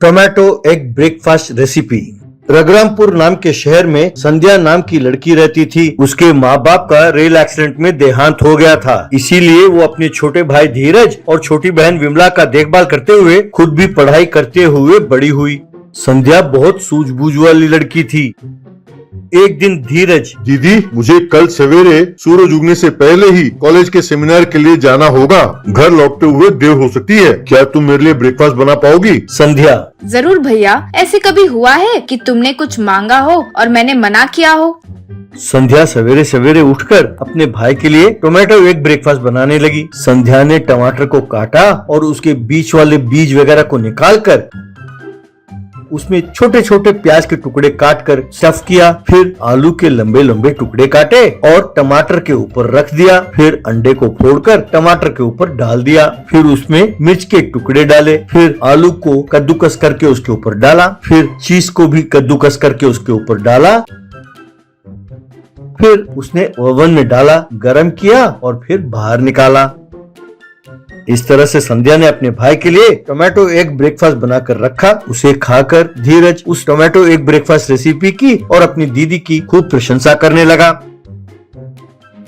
Tomato egg breakfast recipe. Raghurampur नाम के शहर में संध्या नाम की लड़की रहती थी। उसके माँ बाप का रेल एक्सीडेंट में देहांत हो गया था, इसीलिए वो अपने छोटे भाई धीरज और छोटी बहन विमला का देखभाल करते हुए खुद भी पढ़ाई करते हुए बड़ी हुई। संध्या बहुत सूझबूझ वाली लड़की थी। एक दिन धीरज, दीदी मुझे कल सवेरे सूरज उगने से पहले ही कॉलेज के सेमिनार के लिए जाना होगा। घर लौटते हुए देर हो सकती है, क्या तुम मेरे लिए ब्रेकफास्ट बना पाओगी? संध्या, जरूर भैया। ऐसे कभी हुआ है कि तुमने कुछ मांगा हो और मैंने मना किया हो? संध्या सवेरे सवेरे उठकर अपने भाई के लिए टोमेटो एग ब्रेकफास्ट बनाने लगी। संध्या ने टमाटर को काटा और उसके बीच वाले बीज वगैरह को निकालकर उसमें छोटे छोटे प्याज के टुकड़े काटकर स्टफ किया। फिर आलू के लंबे लंबे टुकड़े काटे और टमाटर के ऊपर रख दिया। फिर अंडे को फोड़कर टमाटर के ऊपर डाल दिया। फिर उसमें मिर्च के टुकड़े डाले। फिर आलू को कद्दूकस करके उसके ऊपर डाला। फिर चीज को भी कद्दूकस करके उसके ऊपर डाला। फिर उसने ओवन में डाला, गरम किया और फिर बाहर निकाला। इस तरह से संध्या ने अपने भाई के लिए टोमेटो एग ब्रेकफास्ट बनाकर रखा। उसे खाकर धीरज उस टोमेटो एग ब्रेकफास्ट रेसिपी की और अपनी दीदी की खूब प्रशंसा करने लगा।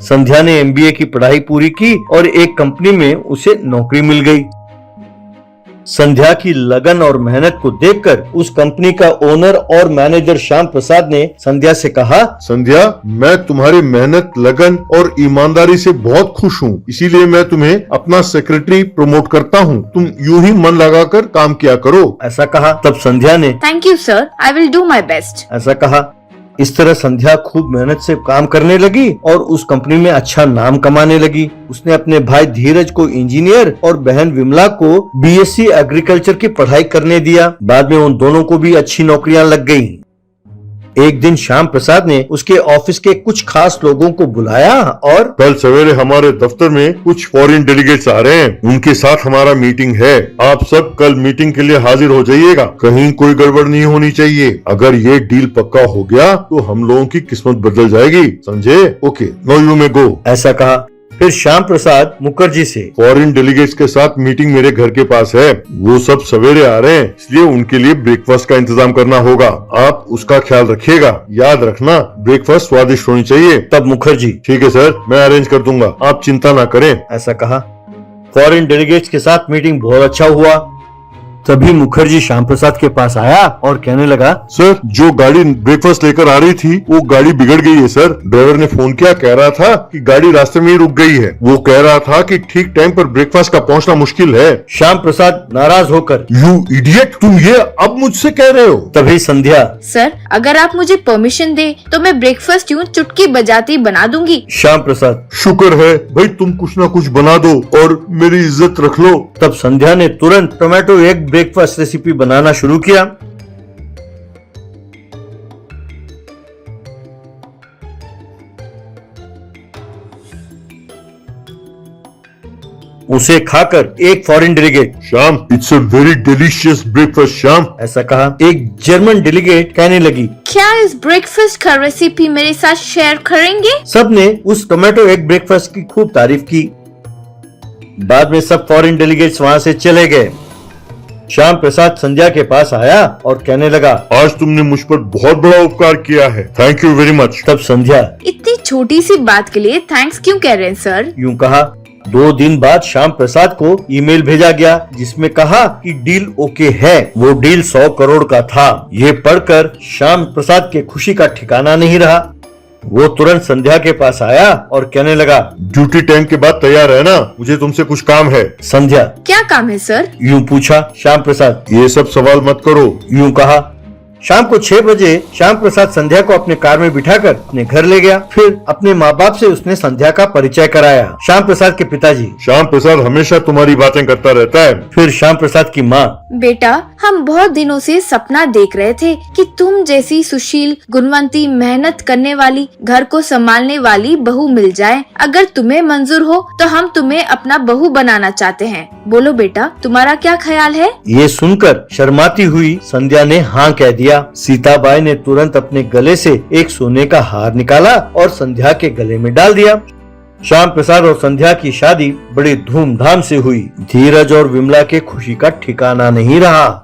संध्या ने एमबीए की पढ़ाई पूरी की और एक कंपनी में उसे नौकरी मिल गई। संध्या की लगन और मेहनत को देखकर उस कंपनी का ओनर और मैनेजर श्याम प्रसाद ने संध्या से कहा, संध्या, मैं तुम्हारी मेहनत, लगन और ईमानदारी से बहुत खुश हूँ, इसीलिए मैं तुम्हें अपना सेक्रेटरी प्रमोट करता हूँ। तुम यूं ही मन लगाकर काम किया करो। ऐसा कहा। तब संध्या ने, thank you sir, I will do my best, ऐसा कहा। इस तरह संध्या खूब मेहनत से काम करने लगी और उस कंपनी में अच्छा नाम कमाने लगी। उसने अपने भाई धीरज को इंजीनियर और बहन विमला को बीएससी एग्रीकल्चर की पढ़ाई करने दिया। बाद में उन दोनों को भी अच्छी नौकरियां लग गईं। एक दिन श्याम प्रसाद ने उसके ऑफिस के कुछ खास लोगों को बुलाया और कल सवेरे हमारे दफ्तर में कुछ फॉरेन डेलीगेट्स आ रहे हैं, उनके साथ हमारा मीटिंग है। आप सब कल मीटिंग के लिए हाजिर हो जाइएगा। कहीं कोई गड़बड़ नहीं होनी चाहिए। अगर ये डील पक्का हो गया तो हम लोगों की किस्मत बदल जाएगी, समझे? ओके, नाउ यू मे गो, ऐसा कहा। फिर श्याम प्रसाद मुखर्जी से, फॉरेन डेलीगेट्स के साथ मीटिंग मेरे घर के पास है। वो सब सवेरे आ रहे हैं, इसलिए उनके लिए ब्रेकफास्ट का इंतजाम करना होगा। आप उसका ख्याल रखिएगा। याद रखना, ब्रेकफास्ट स्वादिष्ट होनी चाहिए। तब मुखर्जी, ठीक है सर, मैं अरेंज कर दूंगा, आप चिंता ना करें, ऐसा कहा। फॉरेन डेलीगेट्स के साथ मीटिंग बहुत अच्छा हुआ। तभी मुखर्जी श्याम प्रसाद के पास आया और कहने लगा, सर जो गाड़ी ब्रेकफास्ट लेकर आ रही थी वो गाड़ी बिगड़ गई है सर। ड्राइवर ने फोन किया, कह रहा था कि गाड़ी रास्ते में ही रुक गई है। वो कह रहा था कि ठीक टाइम पर ब्रेकफास्ट का पहुंचना मुश्किल है। श्याम प्रसाद नाराज होकर, यू इडियट, तुम ये अब मुझसे कह रहे हो? तभी संध्या, सर अगर आप मुझे परमिशन दे तो मैं ब्रेकफास्ट यूं चुटकी बजाती बना दूंगी। श्याम प्रसाद, शुक्र है भाई, तुम कुछ ना कुछ बना दो और मेरी इज्जत रख लो। तब संध्या ने तुरंत टोमेटो एग ब्रेकफास्ट रेसिपी बनाना शुरू किया। उसे खाकर एक foreign delegate, Shyam, it's a very delicious breakfast Shyam, ऐसा कहा। एक जर्मन डेलीगेट कहने लगी, क्या इस ब्रेकफास्ट का रेसिपी मेरे साथ शेयर करेंगे? सबने उस टोमेटो एग ब्रेकफास्ट की खूब तारीफ की। बाद में सब फॉरेन डेलीगेट्स वहां से चले गए। श्याम प्रसाद संध्या के पास आया और कहने लगा, आज तुमने मुझ पर बहुत बड़ा उपकार किया है, थैंक यू वेरी मच। तब संध्या, इतनी छोटी सी बात के लिए थैंक्स क्यों कह रहे हैं सर? यूं कहा। 2 दिन बाद श्याम प्रसाद को ईमेल भेजा गया जिसमें कहा कि डील ओके है। वो डील 100 करोड़ का था। ये पढ़कर श्याम प्रसाद के खुशी का ठिकाना नहीं रहा। वो तुरंत संध्या के पास आया और कहने लगा, ड्यूटी टाइम के बाद तैयार है ना, मुझे तुमसे कुछ काम है। संध्या, क्या काम है सर? यूं पूछा। श्याम प्रसाद, ये सब सवाल मत करो, यूं कहा। शाम को 6 बजे श्याम प्रसाद संध्या को अपने कार में बिठाकर अपने घर ले गया। फिर अपने माँ बाप से उसने संध्या का परिचय कराया। श्याम प्रसाद के पिताजी, श्याम प्रसाद हमेशा तुम्हारी बातें करता रहता है। फिर श्याम प्रसाद की माँ, बेटा हम बहुत दिनों से सपना देख रहे थे कि तुम जैसी सुशील, गुणवंती, मेहनत करने वाली, घर को संभालने वाली बहू मिल जाए। अगर तुम्हें मंजूर हो तो हम तुम्हें अपना बहू बनाना चाहते हैं। बोलो बेटा, तुम्हारा क्या ख्याल है? ये सुनकर शर्माती हुई संध्या ने हाँ कह दिया। सीताबाई ने तुरंत अपने गले से एक सोने का हार निकाला और संध्या के गले में डाल दिया। श्याम प्रसाद और संध्या की शादी बड़ी धूमधाम से हुई। धीरज और विमला के खुशी का ठिकाना नहीं रहा।